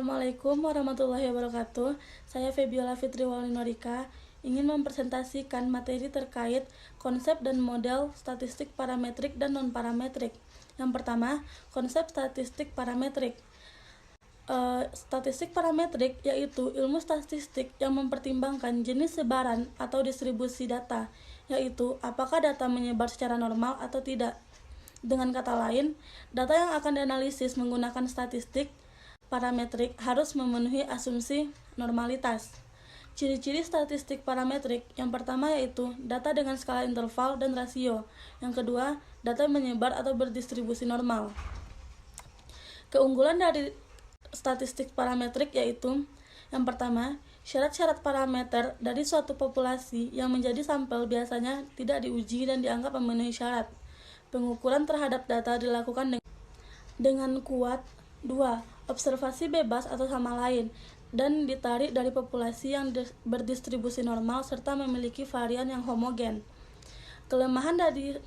Assalamualaikum warahmatullahi wabarakatuh. Saya Febiola Fitriwalini Norika ingin mempresentasikan materi terkait konsep dan model statistik parametrik dan non-parametrik. Yang pertama, konsep statistik parametrik. Statistik parametrik yaitu ilmu statistik yang mempertimbangkan jenis sebaran atau distribusi data, yaitu apakah data menyebar secara normal atau tidak. Dengan kata lain, data yang akan dianalisis menggunakan statistik parametrik harus memenuhi asumsi normalitas. Ciri-ciri statistik parametrik yang pertama yaitu data dengan skala interval dan rasio. Yang kedua, data menyebar atau berdistribusi normal. Keunggulan dari statistik parametrik yaitu yang pertama, syarat-syarat parameter dari suatu populasi yang menjadi sampel biasanya tidak diuji dan dianggap memenuhi syarat. Pengukuran terhadap data dilakukan dengan kuat. 2. Observasi bebas atau sama lain dan ditarik dari populasi yang berdistribusi normal serta memiliki varian yang homogen. Kelemahan dari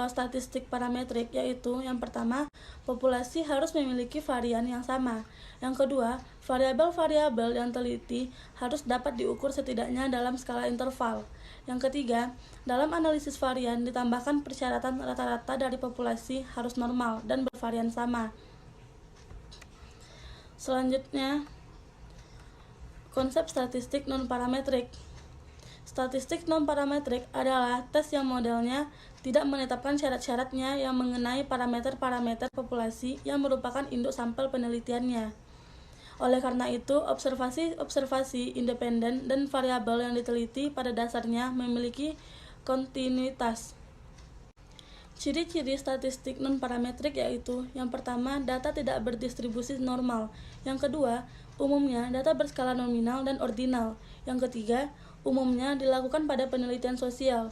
statistik parametrik yaitu yang pertama, populasi harus memiliki varian yang sama. Yang kedua, variabel-variabel yang teliti harus dapat diukur setidaknya dalam skala interval. Yang ketiga, dalam analisis varian ditambahkan persyaratan rata-rata dari populasi harus normal dan bervarian sama. Selanjutnya, konsep statistik non-parametrik. Statistik non-parametrik adalah tes yang modelnya tidak menetapkan syarat-syaratnya yang mengenai parameter-parameter populasi yang merupakan induk sampel penelitiannya. Oleh karena itu, observasi independen dan variabel yang diteliti pada dasarnya memiliki kontinuitas. Ciri-ciri statistik non-parametrik yaitu yang pertama, data tidak berdistribusi normal. Yang kedua, umumnya data berskala nominal dan ordinal. Yang ketiga, umumnya dilakukan pada penelitian sosial.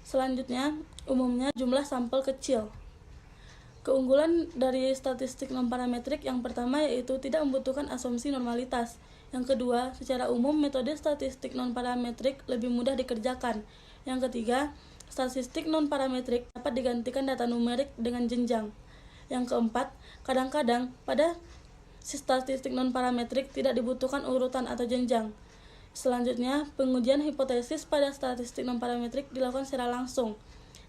Selanjutnya, umumnya jumlah sampel kecil. Keunggulan dari statistik non-parametrik yang pertama yaitu tidak membutuhkan asumsi normalitas. Yang kedua, secara umum metode statistik non-parametrik lebih mudah dikerjakan. Yang ketiga, statistik non-parametrik dapat digantikan data numerik dengan jenjang. Yang keempat, kadang-kadang pada statistik non-parametrik tidak dibutuhkan urutan atau jenjang. Selanjutnya, pengujian hipotesis pada statistik non-parametrik dilakukan secara langsung.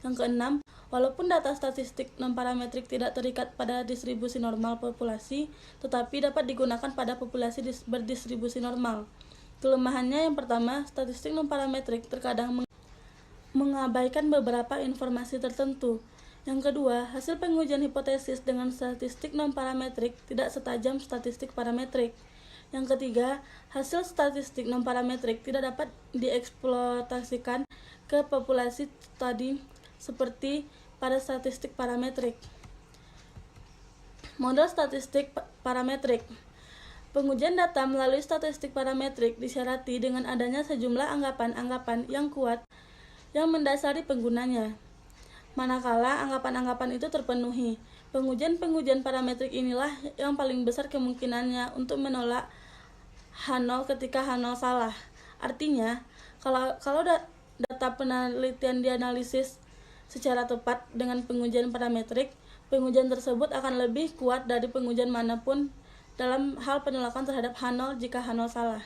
Yang keenam, walaupun data statistik non-parametrik tidak terikat pada distribusi normal populasi, tetapi dapat digunakan pada populasi berdistribusi normal. Kelemahannya yang pertama, statistik non-parametrik terkadang mengabaikan beberapa informasi tertentu. Yang kedua, hasil pengujian hipotesis dengan statistik non-parametrik tidak setajam statistik parametrik. Yang ketiga, hasil statistik non-parametrik tidak dapat dieksploitasikan ke populasi tadi seperti pada statistik parametrik. Model statistik parametrik. Pengujian data melalui statistik parametrik disyarati dengan adanya sejumlah anggapan-anggapan yang kuat yang mendasari penggunanya. Manakala anggapan-anggapan itu terpenuhi, pengujian parametrik inilah yang paling besar kemungkinannya untuk menolak H0 ketika H0 salah. Artinya, kalau data penelitian dianalisis secara tepat dengan pengujian parametrik, pengujian tersebut akan lebih kuat dari pengujian manapun dalam hal penolakan terhadap H0 jika H0 salah.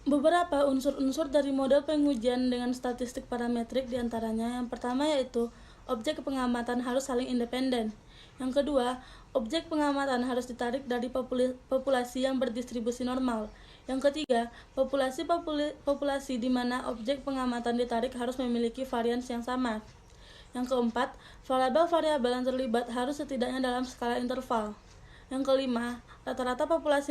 Beberapa unsur-unsur dari model pengujian dengan statistik parametrik diantaranya yang pertama yaitu objek pengamatan harus saling independen. Yang kedua, objek pengamatan harus ditarik dari populasi yang berdistribusi normal. Yang ketiga, populasi di mana objek pengamatan ditarik harus memiliki varians yang sama. Yang keempat, variabel-variabel yang terlibat harus setidaknya dalam skala interval. Yang kelima, rata-rata populasi